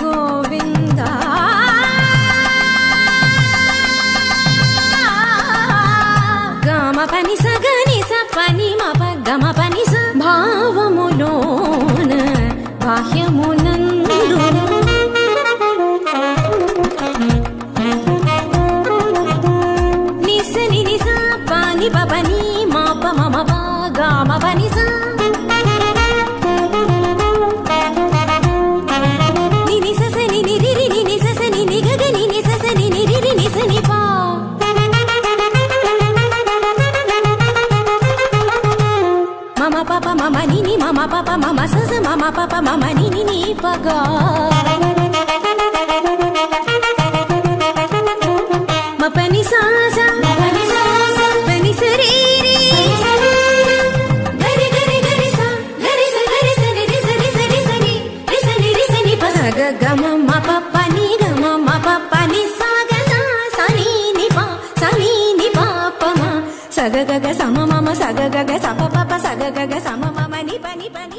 గోవింద గమ పని సగని సపని మప గమ పని స భావములోన బాహ్యమునందు నిసని నిస పాని పపని మాప మమ పా గమ పని స మమ పాప మమ నిని మమ పాప మమ సస మమ పాప మమ నిని నీ పగా మపని సాస పని సరి రి గరి గరి గరి స గరి స గరి స రి స రి స రి స ని రి స ని ప స గ గ మ మ ప ప ని గ మ మ ప ప ని స గ స స ని ని ప స ని ని ప ప మ స గ గ గ స మ మ మ స గ గ గ స ప ప ప స గ గ గ స మ మ మ ని ప ని ప ని